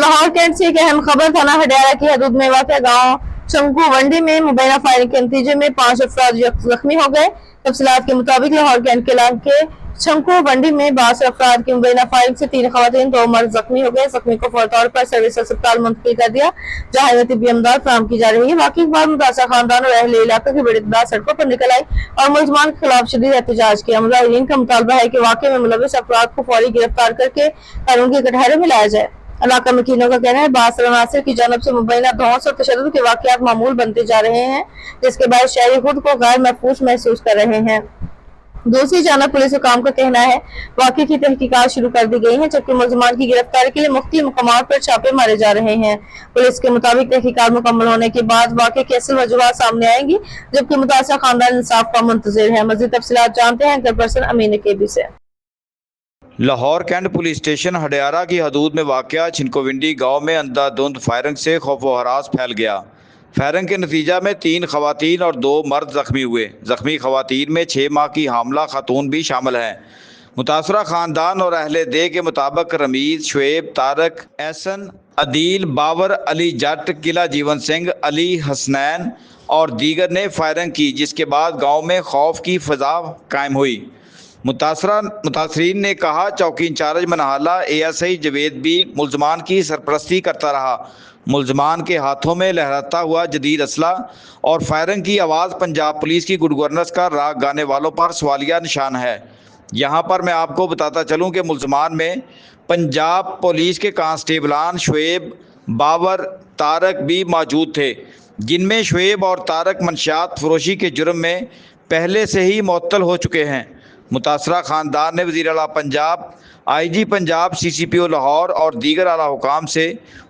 Lahore cantt से एक अहम खबर थाना हडियारा की हदूद में वाक़ गांव शंकू वंडी में मुबैना फायरिंग के नतीजे में 5 अफराद जख्मी हो गए। तफसीलात के मुताबिक लाहौर कैंट के इलाके शंकू वंडी में 22 अफराद की मुबैना फायरिंग से 3 खवातीन 2 मर्द जख्मी हो गए। जख्मी को फौरी तौर पर सर्विस अस्पताल मुंतकिल कर दिया जहाँ इन्हें तिब्बी इमदाद फराहम की जा रही है। वाक़ई के बाद मुतासरा खानदान और अहले इलाके की बड़ी तादाद सड़कों पर निकल आई और मुलजमान के खिलाफ शदीद एहतजाज किया। मुजाहिरीन का मुतालबा है कि वाक़े में मुलविस अफराद को फौरी गिरफ्तार करके कानून की कटहरे में लाया जाए। इलाका मकीनों का कहना है बासर अनासर की जानब से मुबैना धौंस और तशद्दुद के वाक़यात मामूल बनते जा रहे हैं, जिसके बाद शहरी खुद को गैर महफूज महसूस कर रहे हैं। दूसरी जानब पुलिस हुकाम का कहना है वाक़े की तहकीकात शुरू कर दी गई है, जबकि मुलजमान की गिरफ्तारी के लिए मुख्तलिफ मकामात पर छापे मारे जा रहे हैं। पुलिस के मुताबिक तहकीकात मुकम्मल होने के बाद वाक़े की असल वजूहात सामने आएंगी, जबकि मुतासरा खानदान इंसाफ का मुंतज़िर है। मज़ीद तफसीलात जानते हैं एंकर पर्सन अमीन केबी से। Lahore cantt police station Hudiara की हदूद में वाक़या छिनकोविंडी गांव में अंधाधुंध फायरिंग से खौफ व हरास फैल गया। फायरिंग के नतीजा में 3 खवातीन और 2 मर्द जख्मी हुए। जख्मी खवातीन में 6 माह की हामला खातून भी शामिल हैं। मुतासरा खानदान और अहले दे के मुताबिक रमीज, शुएब, तारक, एहसन, अदील, बाबर, अली जट, किला जीवन सिंह, अली हसनैन और दीगर ने फायरिंग की, जिसके बाद गाँव में खौफ की फ़ज़ा कायम हुई। मुतासरीन ने कहा चौकी इंचार्ज मनहाला ASI जवेद भी मुलजमान की सरपरस्ती करता रहा। मुलजमान के हाथों में लहराता हुआ जदीद असला और फायरिंग की आवाज़ पंजाब पुलिस की गुड गवर्नेंस का राग गाने वालों पर सवालिया निशान है। यहाँ पर मैं आपको बताता चलूँ कि मुलजमान में पंजाब पुलिस के कांस्टेबलान शुएब, बाबर, तारक भी मौजूद थे, जिनमें शुएब और तारक मंशियात फरोशी के जुर्म में पहले से ही मुअत्तल हो चुके हैं। मुतासरा खानदान ने वज़ीर आला पंजाब, IG पंजाब, CCPO लाहौर और दीगर आला हुकाम से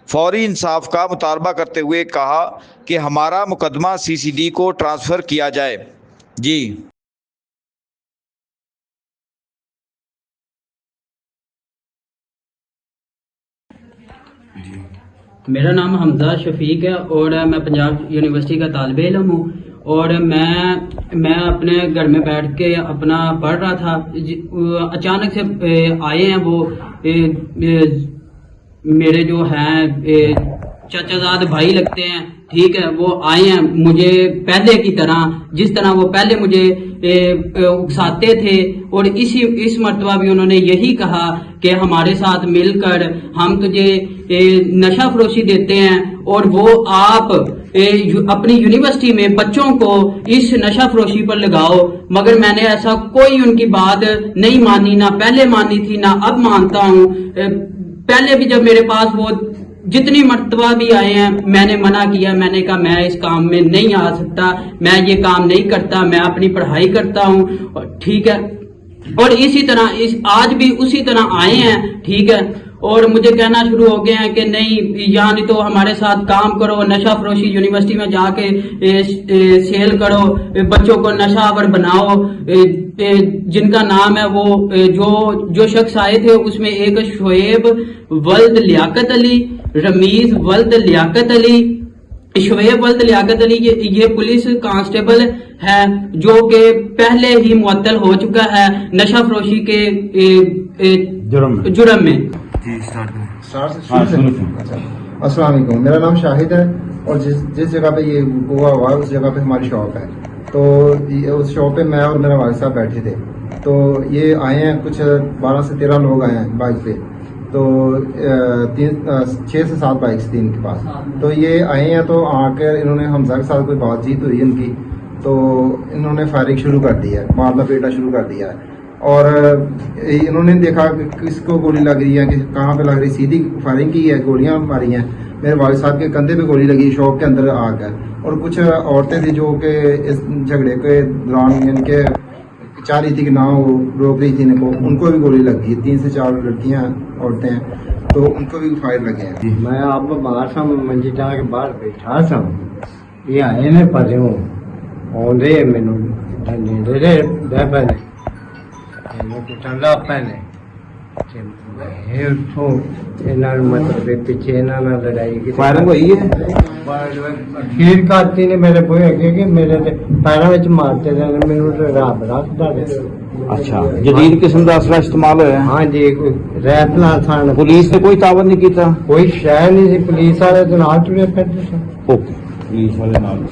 फौरी इंसाफ का मुतालबा करते हुए कहा कि हमारा मुकदमा CCD को ट्रांसफ़र किया जाए। जी मेरा नाम हमजा शफीक है और मैं पंजाब यूनिवर्सिटी का तालिब इल्म हूँ और मैं अपने घर में बैठ के अपना पढ़ रहा था। अचानक से आए हैं वो मेरे जो हैं चाचाजाद भाई लगते हैं, ठीक है, वो आए हैं मुझे पहले की तरह, जिस तरह वो पहले मुझे उकसाते थे, और इस मर्तबा भी उन्होंने यही कहा कि हमारे साथ मिलकर हम तुझे नशा फरोशी देते हैं और वो आप अपनी यूनिवर्सिटी में बच्चों को इस नशा फरोशी पर लगाओ। मगर मैंने ऐसा कोई उनकी बात नहीं मानी, ना पहले मानी थी ना अब मानता हूँ। पहले भी जब मेरे पास वो जितनी मर्तबा भी आए हैं मैंने मना किया, मैंने कहा मैं इस काम में नहीं आ सकता, मैं ये काम नहीं करता, मैं अपनी पढ़ाई करता हूँ, ठीक है। और इसी तरह आज भी उसी तरह आए हैं, ठीक है, और मुझे कहना शुरू हो गए हैं कि नहीं यहाँ नहीं तो हमारे साथ काम करो, नशा फरोशी यूनिवर्सिटी में जाके सेल करो, बच्चों को नशावर बनाओ। जिनका नाम है वो जो शख्स आए थे उसमें एक शुएब वल्द लियाकत अली, रमीज वल्द लियाकत अली, शुएब वल्द लियाकत अली ये पुलिस कांस्टेबल है जो कि पहले ही मुअत्तल हो चुका है नशा फरोशी के जुर्म में। अस्सलाम वालेकुम, मेरा नाम शाहिद है और जिस जगह पे ये हुआ हुआ है उस जगह पे हमारी शॉप है। तो उस शॉप पे मैं और मेरा वालिद साहब बैठे थे, तो ये आए हैं, कुछ 12 से 13 लोग आए हैं बाइक पे, तो 6 से 7 बाइक्स थी इनके पास। तो ये आए हैं, तो आकर इन्होंने हमजा के साथ कोई बातचीत हुई इनकी, तो इन्होंने फायरिंग शुरू कर दी है, मारना पीटना शुरू कर दिया है। और इन्होंने देखा कि किसको गोली लग रही है, कि कहाँ पे लग रही, सीधी फायरिंग की है, गोलियां मारी हैं। मेरे वालिद साहब के कंधे पे गोली लगी, शॉप के अंदर आग है। और कुछ औरतें थी जो कि इस झगड़े के दौरान इनके चाह रही थी कि ना वो रोक रही थी इनको, उनको भी गोली लगी। 3 से 4 लड़कियां औरतें हैं, तो उनको भी फायर लगे हैं। मैं आप बाहर था, मंजी टाँग के बाहर बैठा था, ये आए ने परे आते मैनू ठंडा पहने ਤੇ ਮੈਂ ਉੱਥੋਂ ਇਹਨਾਂ ਨੂੰ ਮਤਲਬ ਇਹ ਪਿੱਛੇ ਇਹਨਾਂ ਨਾਲ ਲੜਾਈ ਕੀਤੀ। ਫਾਇਰਿੰਗ ਹੋਈ ਹੈ? ਖੀਰ ਕਰਤੀ ਨੇ ਮੇਰੇ ਬੂਹੇ ਅੱਗੇ ਕਿ ਮੇਰੇ ਤੇ ਪੈਰਾਂ ਵਿੱਚ ਮਾਰਤੇ ਨੇ, ਮੈਨੂੰ ਤੇ ਰੱਬ ਰੱਖਦਾ ਦੇ। ਅੱਛਾ, ਜਦੀਦ ਕਿਸਮ ਦਾ ਅਸਲਾ ਇਸਤੇਮਾਲ ਹੋਇਆ? ਹਾਂਜੀ, ਕੋਈ ਰੈਤ ਨਾਲ ਥਾਣ ਪੁਲਿਸ ਨੇ ਕੋਈ ਤਾਵਨ ਨਹੀਂ ਕੀਤਾ? ਕੋਈ ਸ਼ੈ ਨਹੀਂ ਸੀ, ਪੁਲਿਸ ਵਾਲੇ ਦੇ ਨਾਲ ਤੁਰੇ ਫਿਰਦੇ ਸਨ। ਓਕੇ, ਪੁਲਿਸ ਵਾਲੇ ਨਾਲ